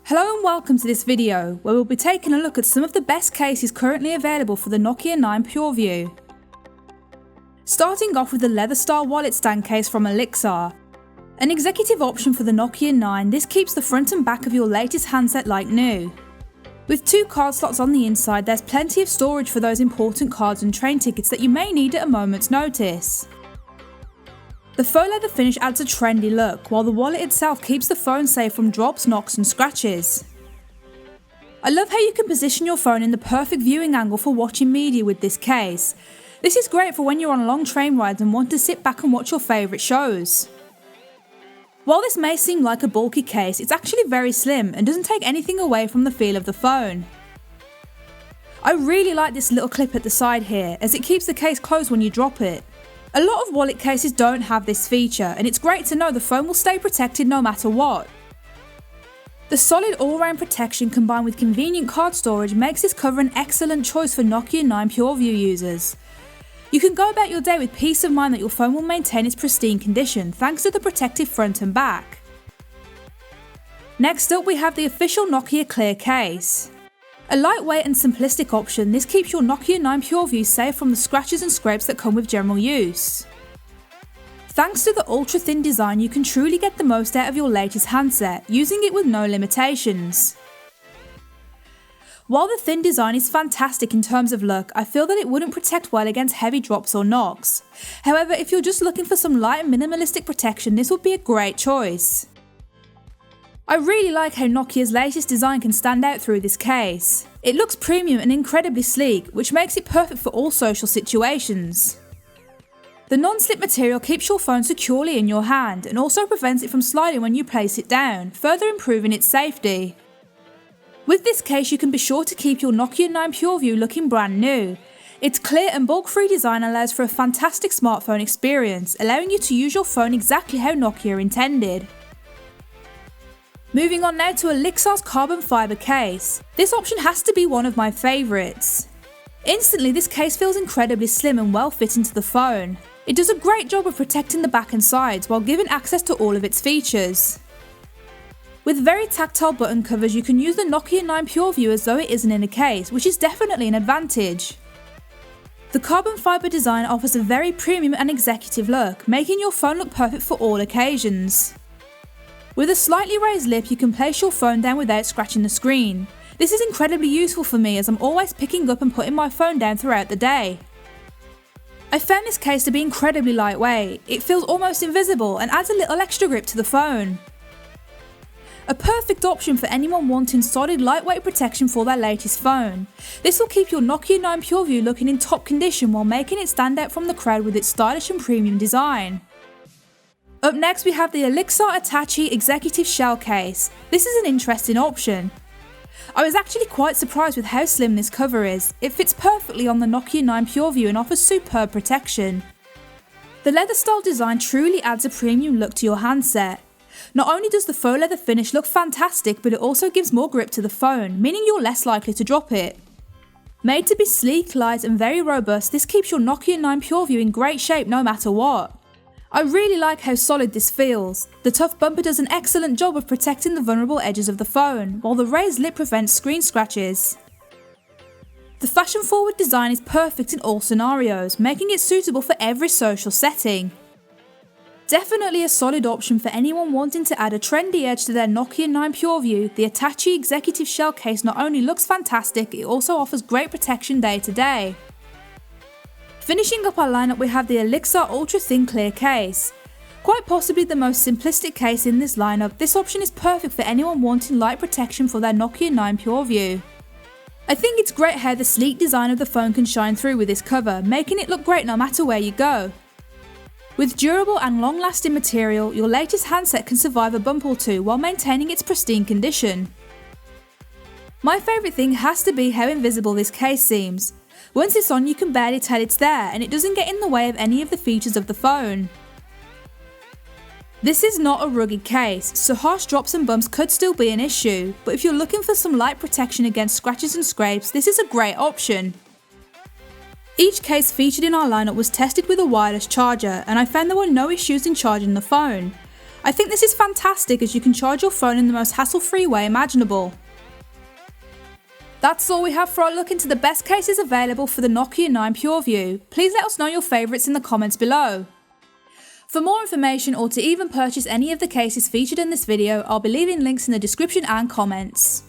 Hello and welcome to this video, where we'll be taking a look at some of the best cases currently available for the Nokia 9 Pureview. Starting off with the leather style wallet stand case from Elixir. An executive option for the Nokia 9, this keeps the front and back of your latest handset like new. With 2 card slots on the inside, there's plenty of storage for those important cards and train tickets that you may need at a moment's notice. The faux leather finish adds a trendy look, while the wallet itself keeps the phone safe from drops, knocks and scratches. I love how you can position your phone in the perfect viewing angle for watching media with this case. This is great for when you're on long train rides and want to sit back and watch your favourite shows. While this may seem like a bulky case, it's actually very slim and doesn't take anything away from the feel of the phone. I really like this little clip at the side here, as it keeps the case closed when you drop it. A lot of wallet cases don't have this feature, and it's great to know the phone will stay protected no matter what. The solid all-round protection combined with convenient card storage makes this cover an excellent choice for Nokia 9 Pureview users. You can go about your day with peace of mind that your phone will maintain its pristine condition thanks to the protective front and back. Next up, we have the official Nokia Clear case. A lightweight and simplistic option, this keeps your Nokia 9 Pureview safe from the scratches and scrapes that come with general use. Thanks to the ultra-thin design, you can truly get the most out of your latest handset, using it with no limitations. While the thin design is fantastic in terms of look, I feel that it wouldn't protect well against heavy drops or knocks. However, if you're just looking for some light and minimalistic protection, this would be a great choice. I really like how Nokia's latest design can stand out through this case. It looks premium and incredibly sleek, which makes it perfect for all social situations. The non-slip material keeps your phone securely in your hand and also prevents it from sliding when you place it down, further improving its safety. With this case, you can be sure to keep your Nokia 9 Pureview looking brand new. Its clear and bulk-free design allows for a fantastic smartphone experience, allowing you to use your phone exactly how Nokia intended. Moving on now to Elixir's carbon fibre case. This option has to be one of my favourites. Instantly, this case feels incredibly slim and well fit into the phone. It does a great job of protecting the back and sides while giving access to all of its features. With very tactile button covers, you can use the Nokia 9 Pureview as though it isn't in a case, which is definitely an advantage. The carbon fibre design offers a very premium and executive look, making your phone look perfect for all occasions. With a slightly raised lip, you can place your phone down without scratching the screen. This is incredibly useful for me as I'm always picking up and putting my phone down throughout the day. I found this case to be incredibly lightweight. It feels almost invisible and adds a little extra grip to the phone. A perfect option for anyone wanting solid lightweight protection for their latest phone. This will keep your Nokia 9 Pureview looking in top condition while making it stand out from the crowd with its stylish and premium design. Up next, we have the Elixir Attache Executive Shell Case. This is an interesting option. I was actually quite surprised with how slim this cover is. It fits perfectly on the Nokia 9 Pureview and offers superb protection. The leather style design truly adds a premium look to your handset. Not only does the faux leather finish look fantastic, but it also gives more grip to the phone, meaning you're less likely to drop it. Made to be sleek, light and very robust, this keeps your Nokia 9 Pureview in great shape no matter what. I really like how solid this feels. The tough bumper does an excellent job of protecting the vulnerable edges of the phone, while the raised lip prevents screen scratches. The fashion-forward design is perfect in all scenarios, making it suitable for every social setting. Definitely a solid option for anyone wanting to add a trendy edge to their Nokia 9 Pureview. The Attache Executive Shell Case not only looks fantastic, it also offers great protection day to day. Finishing up our lineup, we have the Elixir Ultra Thin Clear Case. Quite possibly the most simplistic case in this lineup, this option is perfect for anyone wanting light protection for their Nokia 9 Pureview. I think it's great how the sleek design of the phone can shine through with this cover, making it look great no matter where you go. With durable and long-lasting material, your latest handset can survive a bump or two while maintaining its pristine condition. My favourite thing has to be how invisible this case seems. Once it's on, you can barely tell it's there, and it doesn't get in the way of any of the features of the phone. This is not a rugged case, so harsh drops and bumps could still be an issue, but if you're looking for some light protection against scratches and scrapes, this is a great option. Each case featured in our lineup was tested with a wireless charger, and I found there were no issues in charging the phone. I think this is fantastic as you can charge your phone in the most hassle-free way imaginable. That's all we have for our look into the best cases available for the Nokia 9 Pureview. Please let us know your favourites in the comments below. For more information or to even purchase any of the cases featured in this video, I'll be leaving links in the description and comments.